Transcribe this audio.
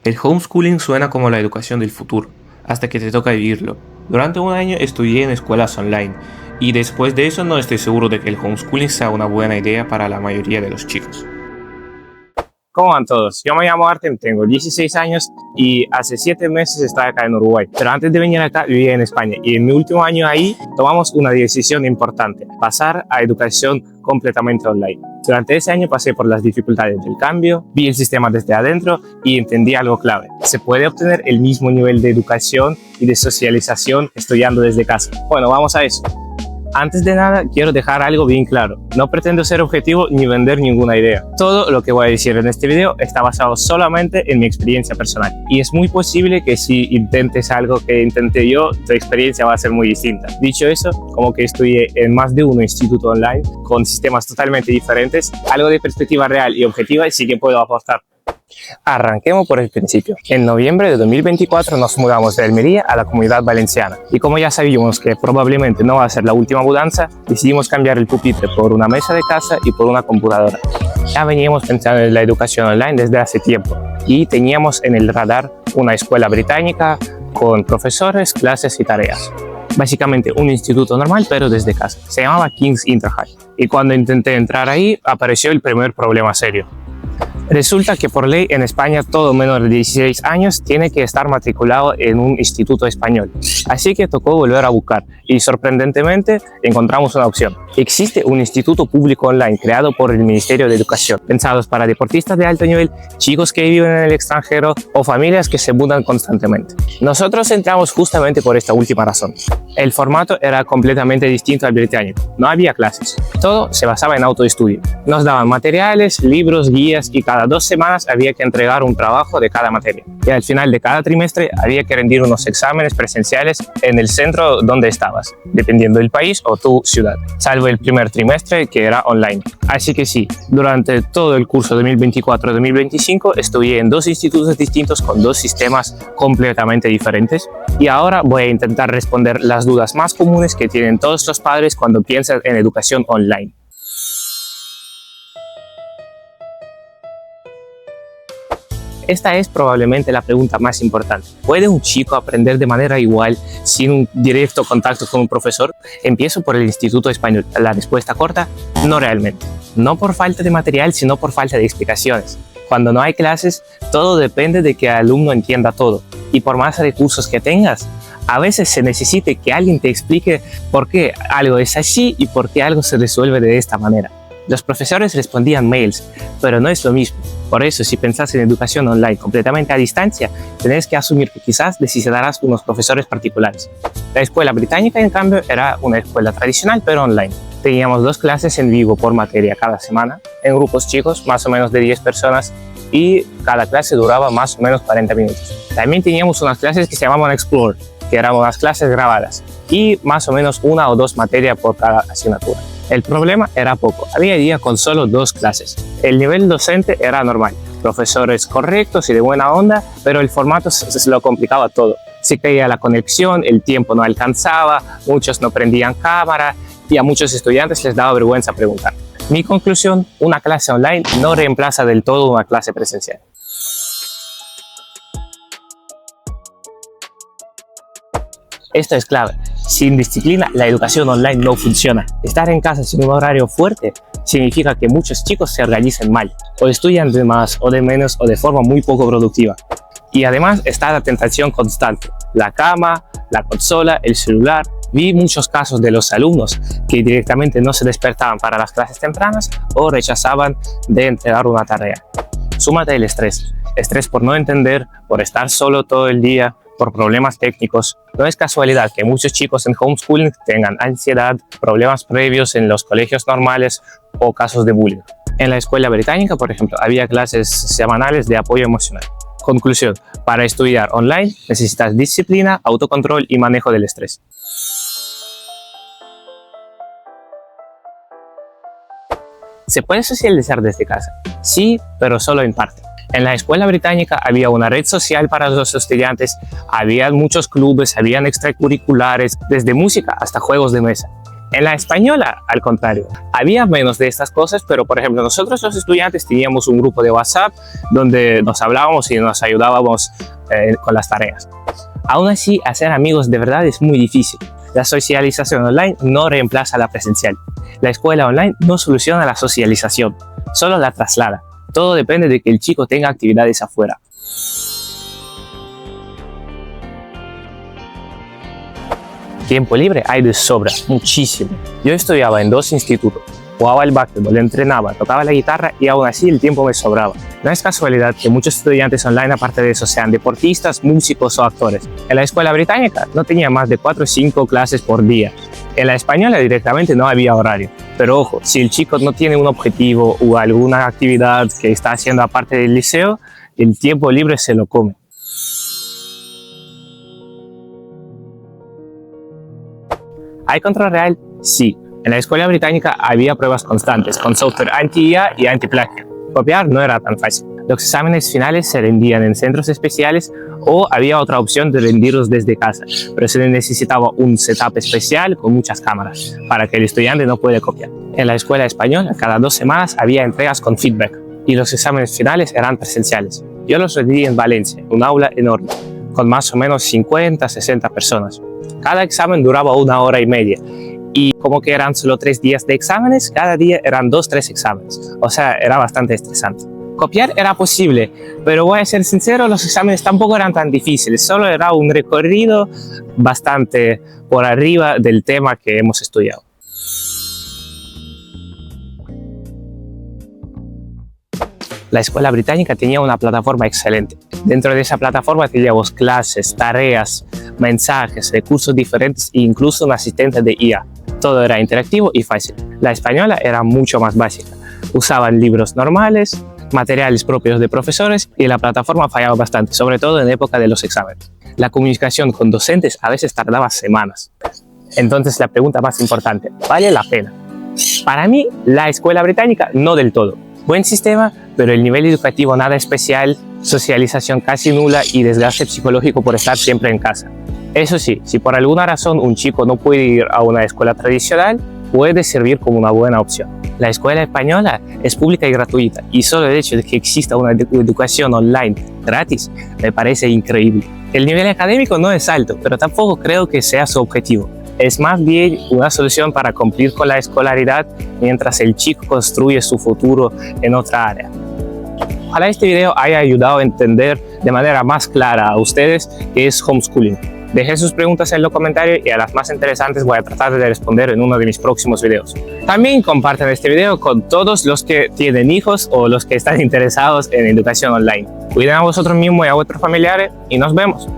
El homeschooling suena como la educación del futuro, hasta que te toca vivirlo. Durante un año estudié en escuelas online, y después de eso no estoy seguro de que el homeschooling sea una buena idea para la mayoría de los chicos. ¿Cómo van todos? Yo me llamo Artem, tengo 16 años y hace 7 meses estoy acá en Uruguay. Pero antes de venir acá vivía en España y en mi último año ahí tomamos una decisión importante, pasar a educación completamente online. Durante ese año pasé por las dificultades del cambio, vi el sistema desde adentro y entendí algo clave. Se puede obtener el mismo nivel de educación y de socialización estudiando desde casa. Bueno, vamos a eso. Antes de nada, quiero dejar algo bien claro. No pretendo ser objetivo ni vender ninguna idea. Todo lo que voy a decir en este video está basado solamente en mi experiencia personal. Y es muy posible que si intentes algo que intenté yo, tu experiencia va a ser muy distinta. Dicho eso, como que estudié en más de un instituto online con sistemas totalmente diferentes, algo de perspectiva real y objetiva sí que puedo aportar. Arranquemos por el principio. En noviembre de 2024 nos mudamos de Almería a la Comunidad Valenciana y como ya sabíamos que probablemente no va a ser la última mudanza, decidimos cambiar el pupitre por una mesa de casa y por una computadora. Ya veníamos pensando en la educación online desde hace tiempo y teníamos en el radar una escuela británica con profesores, clases y tareas. Básicamente un instituto normal pero desde casa. Se llamaba King's Inter High y cuando intenté entrar ahí apareció el primer problema serio. Resulta que por ley en España todo menor de 16 años tiene que estar matriculado en un instituto español. Así que tocó volver a buscar y sorprendentemente encontramos una opción. Existe un instituto público online creado por el Ministerio de Educación, pensados para deportistas de alto nivel, chicos que viven en el extranjero o familias que se mudan constantemente. Nosotros entramos justamente por esta última razón. El formato era completamente distinto al británico. No había clases. Todo se basaba en autoestudio. Nos daban materiales, libros, guías y cada 2 semanas había que entregar un trabajo de cada materia. Y al final de cada trimestre había que rendir unos exámenes presenciales en el centro donde estabas, dependiendo del país o tu ciudad, salvo el primer trimestre que era online. Así que sí, durante todo el curso 2024-2025 estudié en 2 institutos distintos con 2 sistemas completamente diferentes. Y ahora voy a intentar responder las dudas más comunes que tienen todos los padres cuando piensan en educación online. Esta es probablemente la pregunta más importante. ¿Puede un chico aprender de manera igual sin un directo contacto con un profesor? Empiezo por el Instituto Español. La respuesta corta, no realmente. No por falta de material, sino por falta de explicaciones. Cuando no hay clases, todo depende de que el alumno entienda todo. Y por más recursos que tengas, a veces se necesita que alguien te explique por qué algo es así y por qué algo se resuelve de esta manera. Los profesores respondían mails, pero no es lo mismo. Por eso, si pensás en educación online completamente a distancia, tenés que asumir que quizás necesitarás unos profesores particulares. La escuela británica, en cambio, era una escuela tradicional, pero online. Teníamos 2 clases en vivo por materia cada semana, en grupos chicos, más o menos de 10 personas, y cada clase duraba más o menos 40 minutos. También teníamos unas clases que se llamaban Explore, que eran unas clases grabadas, y más o menos 1 o 2 materias por cada asignatura. El problema era poco, había días con solo 2 clases. El nivel docente era normal, profesores correctos y de buena onda, pero el formato se lo complicaba todo. Se caía la conexión, el tiempo no alcanzaba, muchos no prendían cámara y a muchos estudiantes les daba vergüenza preguntar. Mi conclusión, una clase online no reemplaza del todo una clase presencial. Esto es clave. Sin disciplina, la educación online no funciona. Estar en casa sin un horario fuerte significa que muchos chicos se organizan mal, o estudian de más o de menos o de forma muy poco productiva. Y además está la tentación constante. La cama, la consola, el celular. Vi muchos casos de los alumnos que directamente no se despertaban para las clases tempranas o rechazaban de entregar una tarea. Súmate el estrés. Estrés por no entender, por estar solo todo el día, por problemas técnicos. No es casualidad que muchos chicos en homeschooling tengan ansiedad, problemas previos en los colegios normales o casos de bullying. En la escuela británica, por ejemplo, había clases semanales de apoyo emocional. Conclusión, para estudiar online necesitas disciplina, autocontrol y manejo del estrés. ¿Se puede socializar desde casa? Sí, pero solo en parte. En la escuela británica había una red social para los estudiantes, había muchos clubes, habían extracurriculares, desde música hasta juegos de mesa. En la española, al contrario, había menos de estas cosas, pero por ejemplo nosotros los estudiantes teníamos un grupo de WhatsApp donde nos hablábamos y nos ayudábamos con las tareas. Aún así, hacer amigos de verdad es muy difícil. La socialización online no reemplaza la presencial. La escuela online no soluciona la socialización, solo la traslada. Todo depende de que el chico tenga actividades afuera. Tiempo libre hay de sobra, muchísimo. Yo estudiaba en 2 institutos, jugaba al básquetbol, entrenaba, tocaba la guitarra y aún así el tiempo me sobraba. No es casualidad que muchos estudiantes online, aparte de eso, sean deportistas, músicos o actores. En la escuela británica no tenía más de 4 o 5 clases por día. En la española directamente no había horario. Pero ojo, si el chico no tiene un objetivo o alguna actividad que está haciendo aparte del liceo, el tiempo libre se lo come. ¿Hay control real? Sí. En la escuela británica había pruebas constantes con software anti-IA y anti-plagio. Copiar no era tan fácil. Los exámenes finales se rendían en centros especiales o había otra opción de rendirlos desde casa, pero se necesitaba un setup especial con muchas cámaras para que el estudiante no pueda copiar. En la escuela española, cada 2 semanas había entregas con feedback y los exámenes finales eran presenciales. Yo los rendí en Valencia, un aula enorme, con más o menos 50-60 personas. Cada examen duraba 1 hora y media. Y como que eran solo 3 días de exámenes, cada día eran 2-3 exámenes. O sea, era bastante estresante. Copiar era posible, pero voy a ser sincero, los exámenes tampoco eran tan difíciles. Solo era un recorrido bastante por arriba del tema que hemos estudiado. La escuela británica tenía una plataforma excelente. Dentro de esa plataforma teníamos clases, tareas, mensajes, recursos diferentes e incluso un asistente de IA. Todo era interactivo y fácil. La española era mucho más básica. Usaban libros normales, materiales propios de profesores y la plataforma fallaba bastante, sobre todo en época de los exámenes. La comunicación con docentes a veces tardaba semanas. Entonces la pregunta más importante, ¿vale la pena? Para mí, la escuela británica no del todo. Buen sistema, pero el nivel educativo nada especial, socialización casi nula y desgaste psicológico por estar siempre en casa. Eso sí, si por alguna razón un chico no puede ir a una escuela tradicional, puede servir como una buena opción. La escuela española es pública y gratuita y solo el hecho de que exista una educación online gratis me parece increíble. El nivel académico no es alto, pero tampoco creo que sea su objetivo. Es más bien una solución para cumplir con la escolaridad mientras el chico construye su futuro en otra área. Ojalá este video haya ayudado a entender de manera más clara a ustedes qué es homeschooling. Dejen sus preguntas en los comentarios y a las más interesantes voy a tratar de responder en uno de mis próximos videos. También compartan este video con todos los que tienen hijos o los que están interesados en educación online. Cuiden a vosotros mismos y a vuestros familiares y nos vemos.